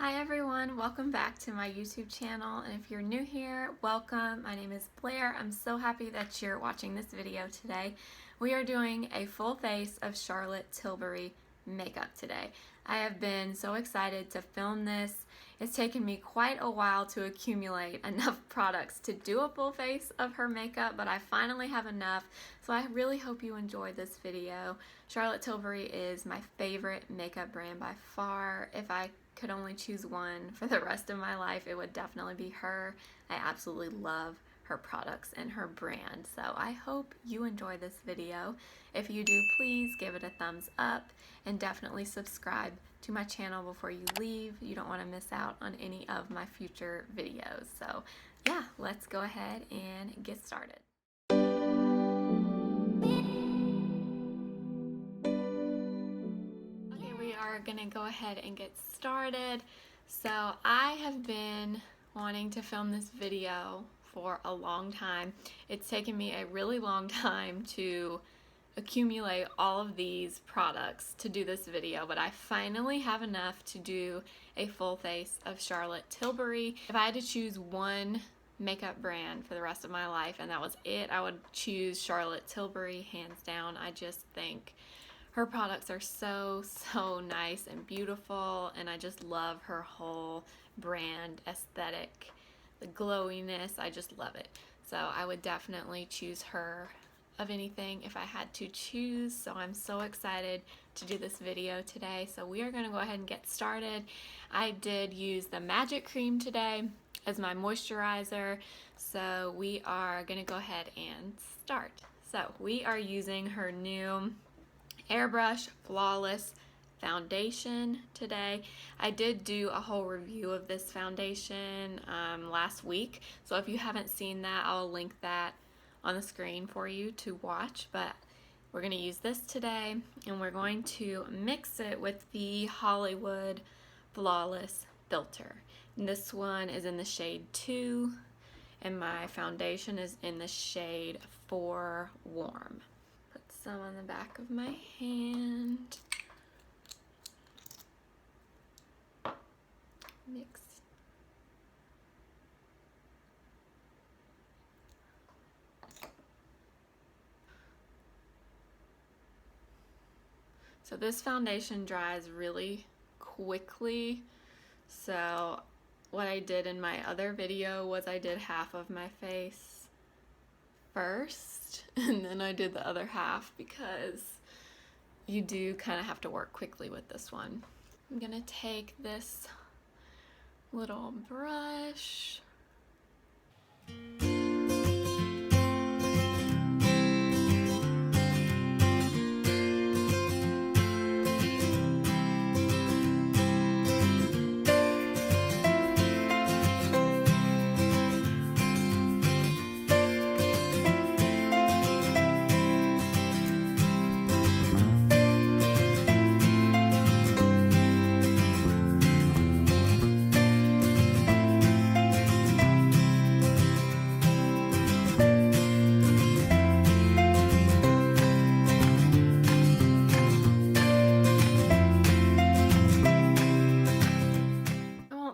Hi everyone, welcome back to my YouTube channel, and if you're new here, welcome. My name is Blair. I'm so happy that you're watching this video today. We are doing a full face of Charlotte Tilbury makeup today. I have been so excited to film this. It's taken me quite a while to accumulate enough products to do a full face of her makeup, but I finally have enough, so I really hope you enjoyed this video. Charlotte Tilbury is my favorite makeup brand by far. If I could only choose one for the rest of my life, it would definitely be her. I absolutely love her products and her brand, so I hope you enjoy this video. If you do, please give it a thumbs up and definitely subscribe to my channel before you leave. You don't want to miss out on any of my future videos. So yeah, let's go ahead and get started. Are gonna go ahead and get started. So I have been wanting to film this video for a long time. It's taken me a really long time to accumulate all of these products to do this video, but I finally have enough to do a full face of Charlotte Tilbury. If I had to choose one makeup brand for the rest of my life and that was it, I would choose Charlotte Tilbury hands down. I just think her products are so nice and beautiful, and I just love her whole brand aesthetic, the glowiness. I just love it. So I would definitely choose her of anything if I had to choose. So I'm so excited to do this video today. So we are going to go ahead and get started. I did use the Magic Cream today as my moisturizer. So we are going to go ahead and start. So we are using her new Airbrush Flawless foundation today. I did do a whole review of this foundation last week, so if you haven't seen that, I'll link that on the screen for you to watch. But we're going to use this today, and we're going to mix it with the Hollywood Flawless filter. And this one is in the shade 2, and my foundation is in the shade 4 Warm. Some on the back of my hand. Mix. So this foundation dries really quickly. So what I did in my other video was I did half of my face first, and then I did the other half because you do kind of have to work quickly with this one. I'm gonna take this little brush.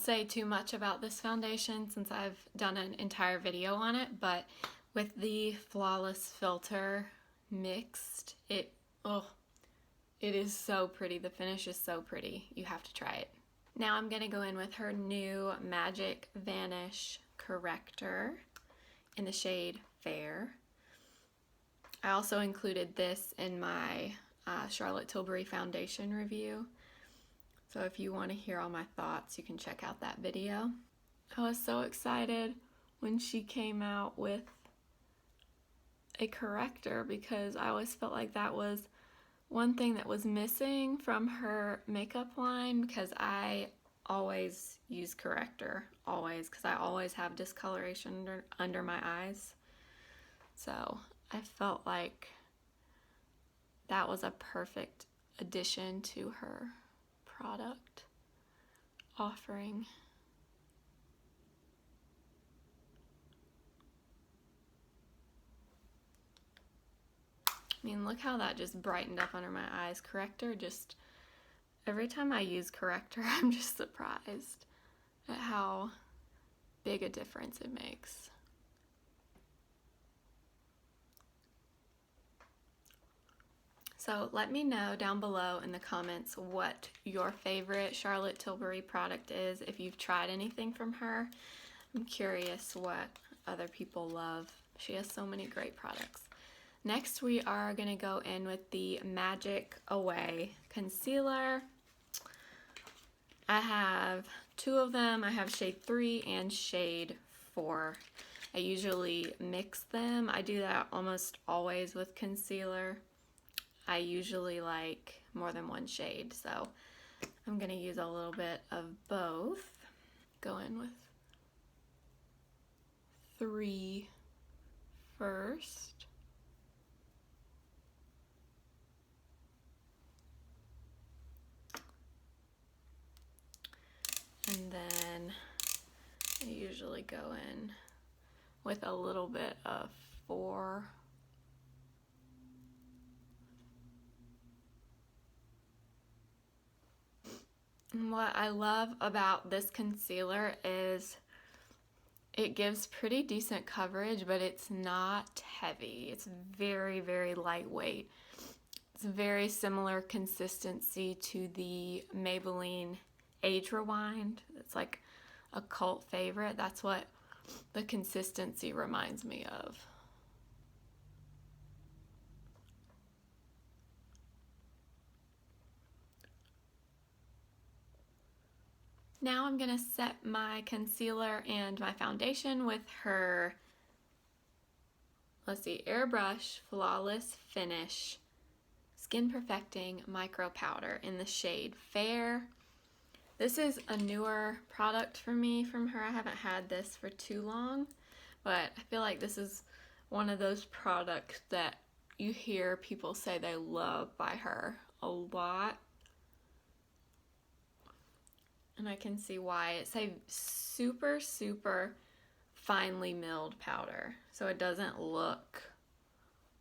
Say too much about this foundation since I've done an entire video on it, but with the Flawless filter mixed, it is so pretty. The finish is so pretty. You have to try it. Now I'm gonna go in with her new Magic Vanish Corrector in the shade Fair. I also included this in my Charlotte Tilbury foundation review. So if you want to hear all my thoughts, you can check out that video. I was so excited when she came out with a corrector because I always felt like that was one thing that was missing from her makeup line, because I always use corrector, always, because I always have discoloration under my eyes. So I felt like that was a perfect addition to her product offering. I mean, look how that just brightened up under my eyes. Corrector just Every time I use Corrector, I'm just surprised at how big a difference it makes. So let me know down below in the comments what your favorite Charlotte Tilbury product is. If you've tried anything from her, I'm curious what other people love. She has so many great products. Next, we are going to go in with the Magic Away Concealer. I have two of them. I have shade 3 and shade 4. I usually mix them. I do that almost always with concealer. I usually like more than one shade, so I'm going to use a little bit of both. Go in with 3 first. And then I usually go in with a little bit of 4. And what I love about this concealer is it gives pretty decent coverage, but it's not heavy. It's very, very lightweight. It's very similar consistency to the Maybelline Age Rewind. It's like a cult favorite. That's what the consistency reminds me of. Now I'm going to set my concealer and my foundation with her, let's see, Airbrush Flawless Finish Skin Perfecting Micro Powder in the shade Fair. This is a newer product for me from her. I haven't had this for too long, but I feel like this is one of those products that you hear people say they love by her a lot. And I can see why. It's a super, super finely milled powder, so it doesn't look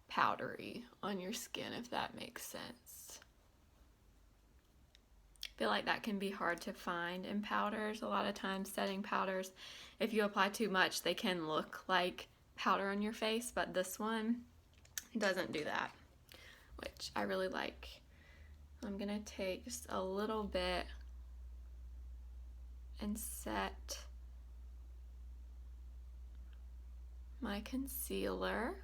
powdery on your skin, if that makes sense. I feel like that can be hard to find in powders. A lot of times setting powders, if you apply too much, they can look like powder on your face, but this one doesn't do that, which I really like. I'm gonna take just a little bit and set my concealer.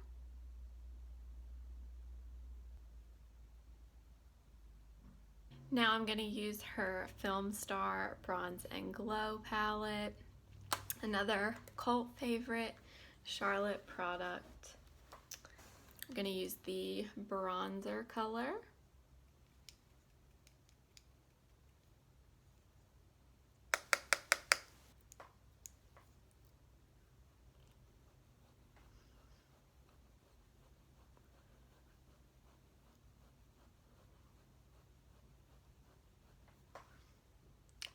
Now I'm going to use her Film Star Bronze and Glow palette, another cult favorite Charlotte product. I'm going to use the bronzer color.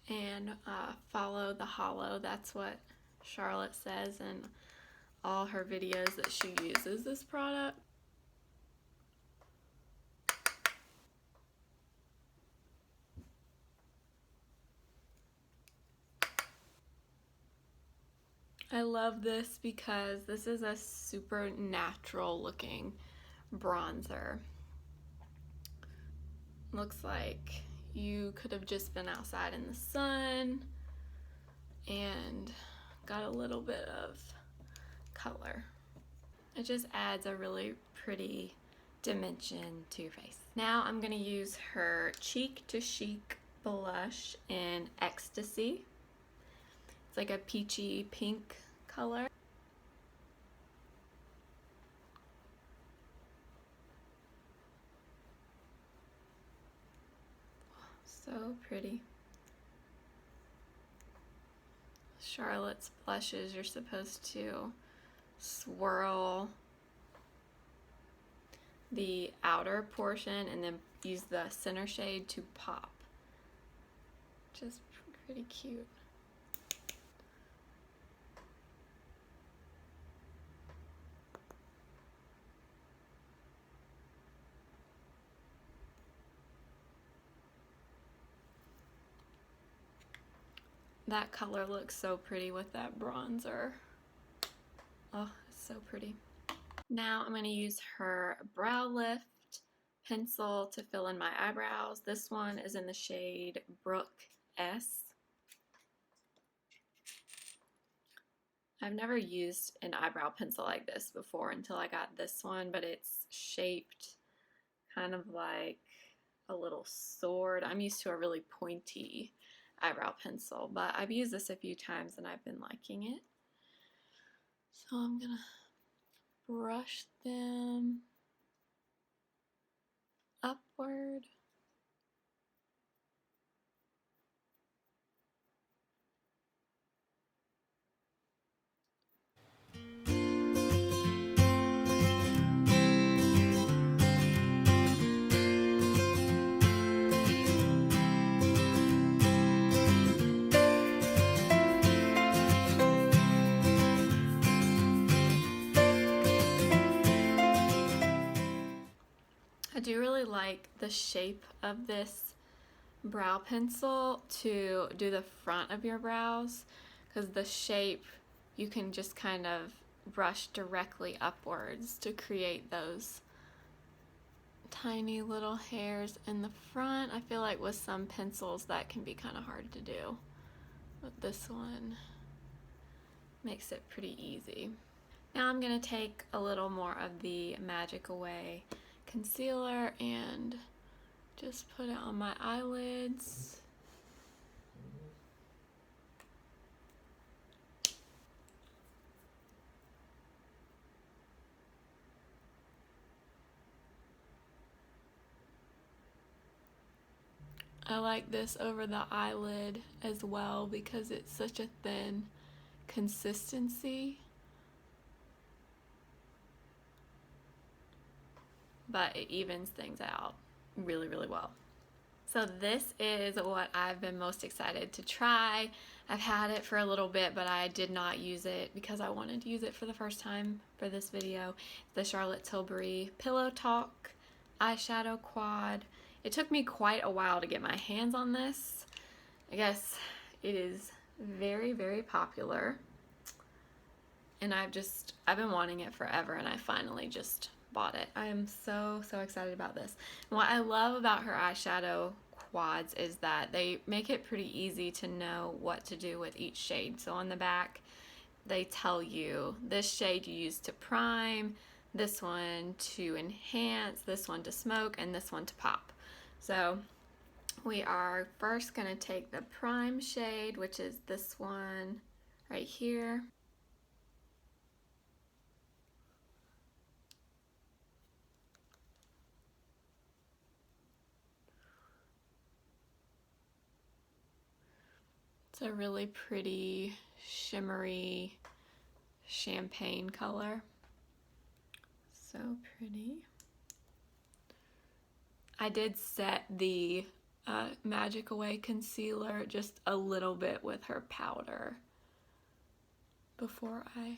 And follow the hollow. That's what Charlotte says in all her videos that she uses this product. I love this because this is a super natural looking bronzer. Looks like you could have just been outside in the sun and got a little bit of color. It just adds a really pretty dimension to your face. Now I'm going to use her Cheek to Chic blush in Ecstasy. It's like a peachy pink color. So pretty. Charlotte's blushes, you're supposed to swirl the outer portion and then use the center shade to pop. Just pretty cute. That color looks so pretty with that bronzer. Oh, it's so pretty. Now I'm going to use her Brow Lift pencil to fill in my eyebrows. This one is in the shade Brook S. I've never used an eyebrow pencil like this before until I got this one, but it's shaped kind of like a little sword. I'm used to a really pointy eyebrow pencil, but I've used this a few times and I've been liking it. So I'm gonna brush them upward. I do really like the shape of this brow pencil to do the front of your brows, because the shape you can just kind of brush directly upwards to create those tiny little hairs in the front. I feel like with some pencils that can be kind of hard to do, but this one makes it pretty easy. Now I'm going to take a little more of the Magic Away concealer and just put it on my eyelids. I like this over the eyelid as well because it's such a thin consistency, but it evens things out really, really well. So this is what I've been most excited to try. I've had it for a little bit, but I did not use it because I wanted to use it for the first time for this video. The Charlotte Tilbury Pillow Talk Eyeshadow Quad. It took me quite a while to get my hands on this. I guess it is very, very popular. And I've been wanting it forever, and I finally just bought it. I am so excited about this. And what I love about her eyeshadow quads is that they make it pretty easy to know what to do with each shade. So on the back, they tell you this shade you use to prime, this one to enhance, this one to smoke, and this one to pop. So we are first going to take the prime shade, which is this one right here. It's a really pretty, shimmery champagne color. So pretty. I did set the Magic Away concealer just a little bit with her powder before I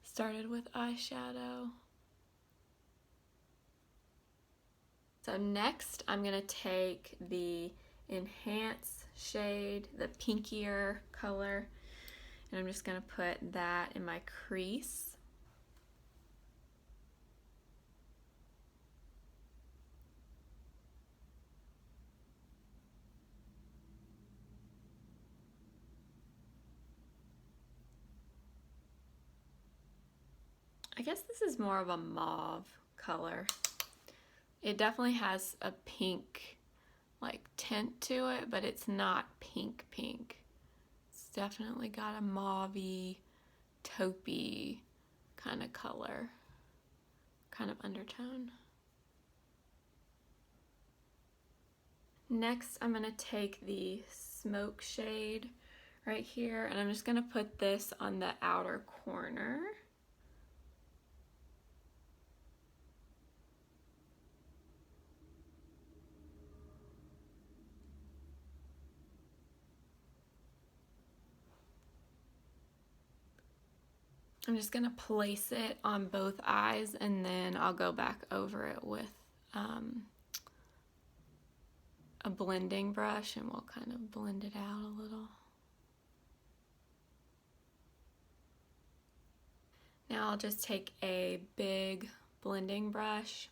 started with eyeshadow. So next I'm going to take the Enhance shade, the pinkier color, and I'm just going to put that in my crease. I guess this is more of a mauve color. It definitely has a pink like tint to it, but it's not pink pink. It's definitely got a mauvey, taupey kind of color, kind of undertone. Next, I'm going to take the Smoke shade right here, and I'm just going to put this on the outer corner. I'm just going to place it on both eyes, and then I'll go back over it with a blending brush, and we'll kind of blend it out a little. Now I'll just take a big blending brush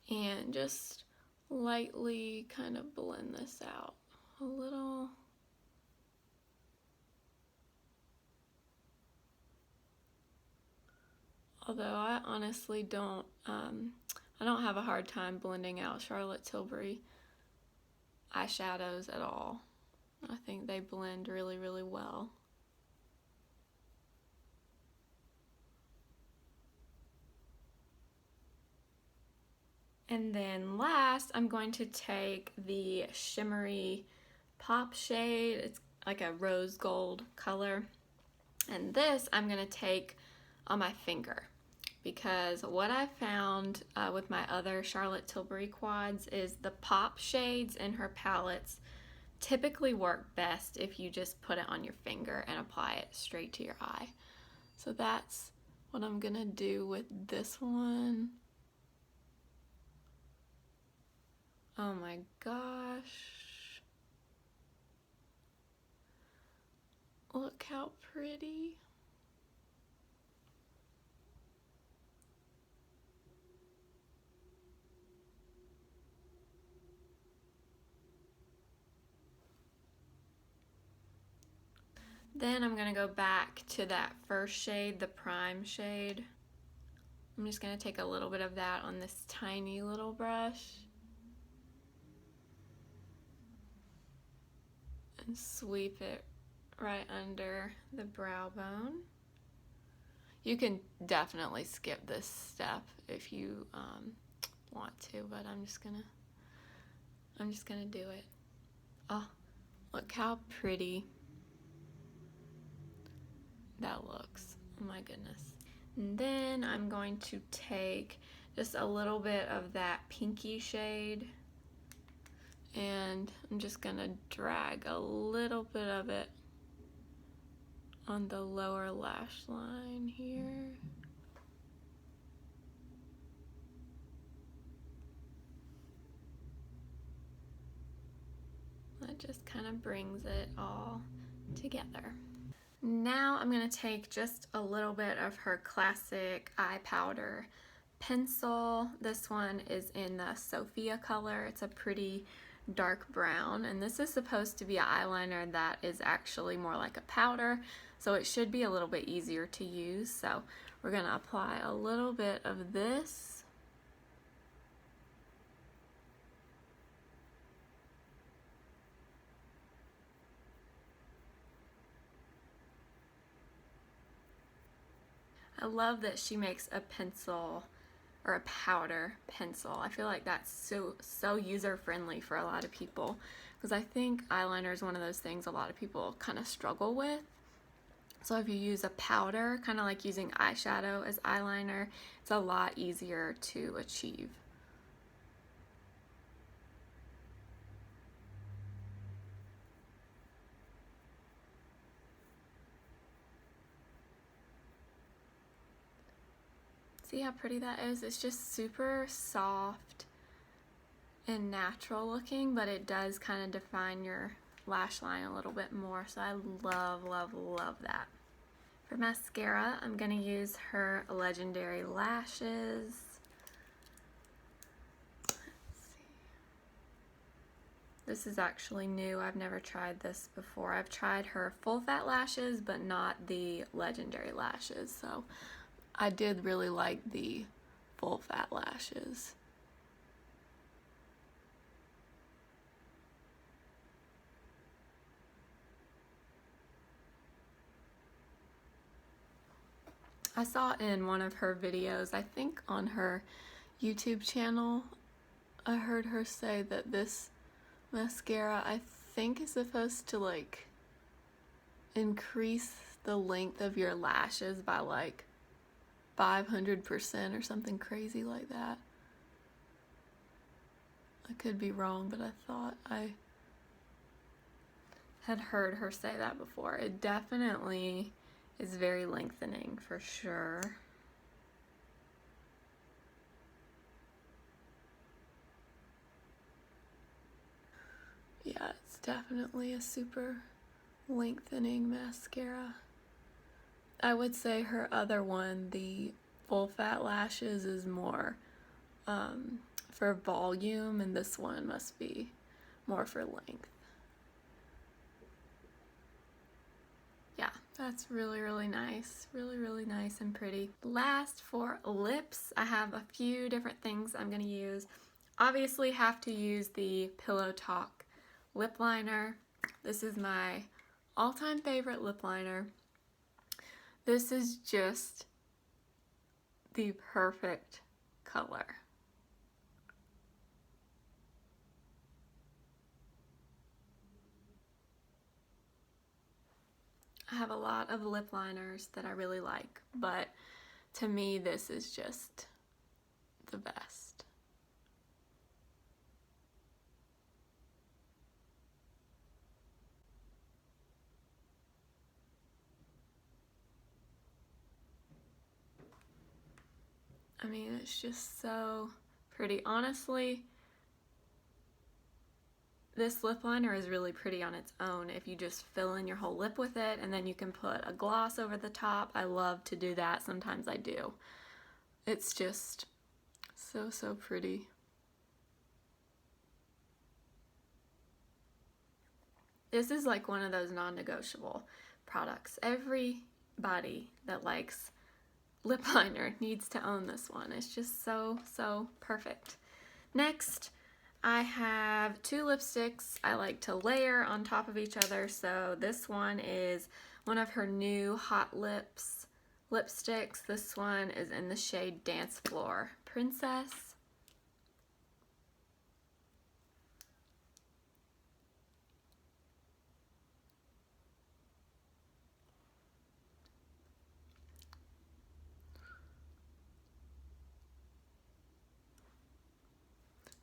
and just lightly kind of blend this out a little. Although I honestly don't, I don't have a hard time blending out Charlotte Tilbury eyeshadows at all. I think they blend really, really well. And then last, I'm going to take the shimmery pop shade. It's like a rose gold color. And this I'm going to take on my finger, because what I found with my other Charlotte Tilbury quads is the pop shades in her palettes typically work best if you just put it on your finger and apply it straight to your eye. So that's what I'm going to do with this one. Oh my gosh. Look how pretty. Then I'm going to go back to that first shade, the prime shade. I'm just going to take a little bit of that on this tiny little brush and sweep it right under the brow bone. You can definitely skip this step if you want to, but I'm just gonna do it. Oh, look how pretty that looks. Oh my goodness. And then I'm going to take just a little bit of that pinky shade, and I'm just gonna drag a little bit of it on the lower lash line here. That just kind of brings it all together. Now I'm going to take just a little bit of her classic eye powder pencil. This one is in the Sophia color. It's a pretty dark brown, and this is supposed to be an eyeliner that is actually more like a powder, so it should be a little bit easier to use. So we're going to apply a little bit of this. I love that she makes a pencil or a powder pencil. I feel like that's so user-friendly for a lot of people, because I think eyeliner is one of those things a lot of people kind of struggle with. So if you use a powder, kind of like using eyeshadow as eyeliner, it's a lot easier to achieve. See how pretty that is? It's just super soft and natural looking, but it does kind of define your lash line a little bit more. So I love, love, love that. For mascara, I'm going to use her Legendary Lashes. Let's see. This is actually new. I've never tried this before. I've tried her full fat lashes, but not the Legendary Lashes. So I did really like the full fat lashes. I saw in one of her videos, I think on her YouTube channel, I heard her say that this mascara, I think, is supposed to like increase the length of your lashes by like 500% or something crazy like that. I could be wrong, but I thought I had heard her say that before. It definitely is very lengthening for sure. Yeah, it's definitely a super lengthening mascara. I would say her other one, the full fat lashes, is more for volume, and this one must be more for length. Yeah, that's really, really nice. Really, really nice and pretty. Last, for lips, I have a few different things I'm going to use. Obviously have to use the Pillow Talk lip liner. This is my all-time favorite lip liner. This is just the perfect color. I have a lot of lip liners that I really like, but to me this is just the best. I mean, it's just so pretty. Honestly, this lip liner is really pretty on its own if you just fill in your whole lip with it, and then you can put a gloss over the top. I love to do that. Sometimes I do. It's just so, so pretty. This is like one of those non-negotiable products. Everybody that likes lip liner needs to own this one. It's just so, so perfect. Next, I have two lipsticks I like to layer on top of each other. So this one is one of her new Hot Lips lipsticks. This one is in the shade Dance Floor Princess.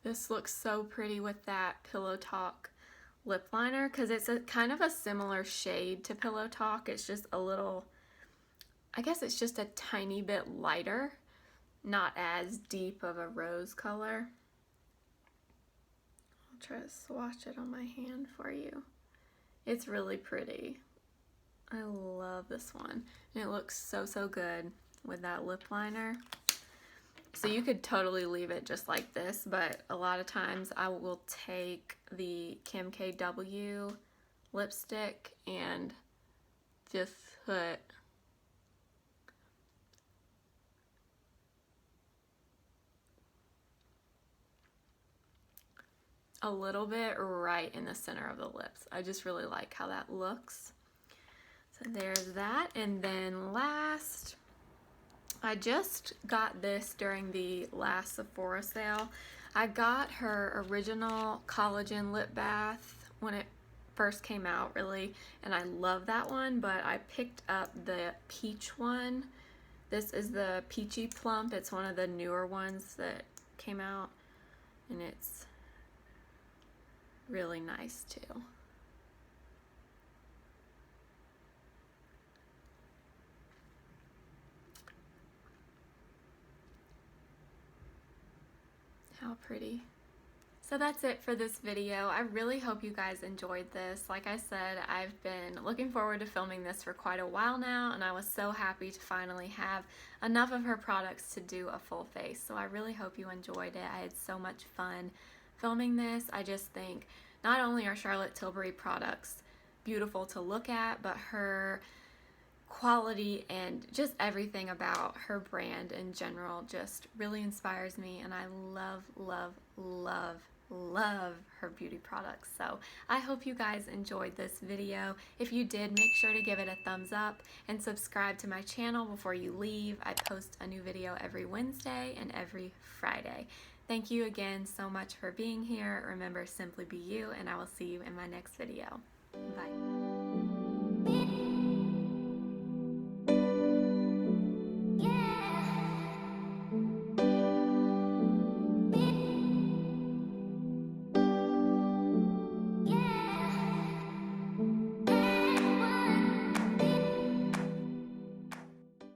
This looks so pretty with that Pillow Talk lip liner because it's a kind of a similar shade to Pillow Talk. It's just a little, I guess it's just a tiny bit lighter, not as deep of a rose color. I'll try to swatch it on my hand for you. It's really pretty. I love this one. And it looks so, so good with that lip liner. So you could totally leave it just like this, but a lot of times I will take the Kim KW lipstick and just put a little bit right in the center of the lips. I just really like how that looks. So there's that. And then last, I just got this during the last Sephora sale. I got her original collagen lip bath when it first came out, really, and I love that one, but I picked up the peach one. This is the Peachy Plump. It's one of the newer ones that came out, and it's really nice too. How pretty. So that's it for this video. I really hope you guys enjoyed this. Like I said, I've been looking forward to filming this for quite a while now, and I was so happy to finally have enough of her products to do a full face. So I really hope you enjoyed it. I had so much fun filming this. I just think not only are Charlotte Tilbury products beautiful to look at, but her quality and just everything about her brand in general just really inspires me, and I love, love, love, love her beauty products. So I hope you guys enjoyed this video. If you did, make sure to give it a thumbs up and subscribe to my channel before you leave. I post a new video every Wednesday and every Friday. Thank you again so much for being here. Remember, simply be you, and I will see you in my next video. Bye.